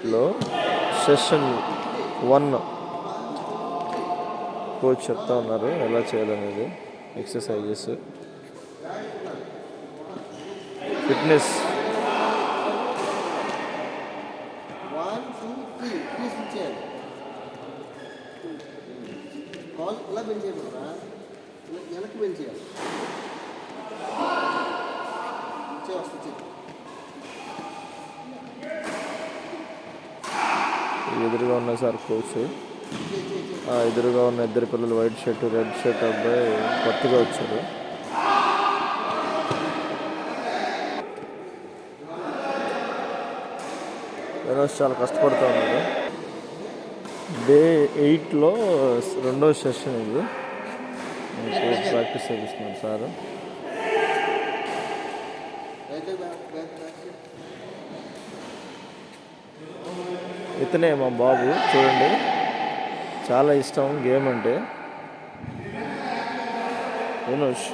8లో session 1 coach చెప్తా ఉన్నారు ఎలా చేయాలనేది. Exercises, fitness. 1 2 3 స్విచ్ చేయాలి. కాల్ ఇలా బెండ్ చేయకూడదా, వెనక్కి బెండ్ చేయాలి. వస్తుంది. ఎదురుగా ఉన్న సార్ కోచ్, ఎదురుగా ఉన్న ఇద్దరు పిల్లలు వైట్ షర్ట్ రెడ్ షర్ట్ అబ్బాయి కొత్తగా వచ్చారు. ఈరోజు చాలా కష్టపడుతూ ఉన్నారు. డే 8లో 2వ సెషన్ ఇది. ప్రాక్టీస్ చేపిస్తున్నారు సార్. ఇతనే మా బాబు, చూడండి చాలా ఇష్టం గేమ్ అంటే. ధనుష్.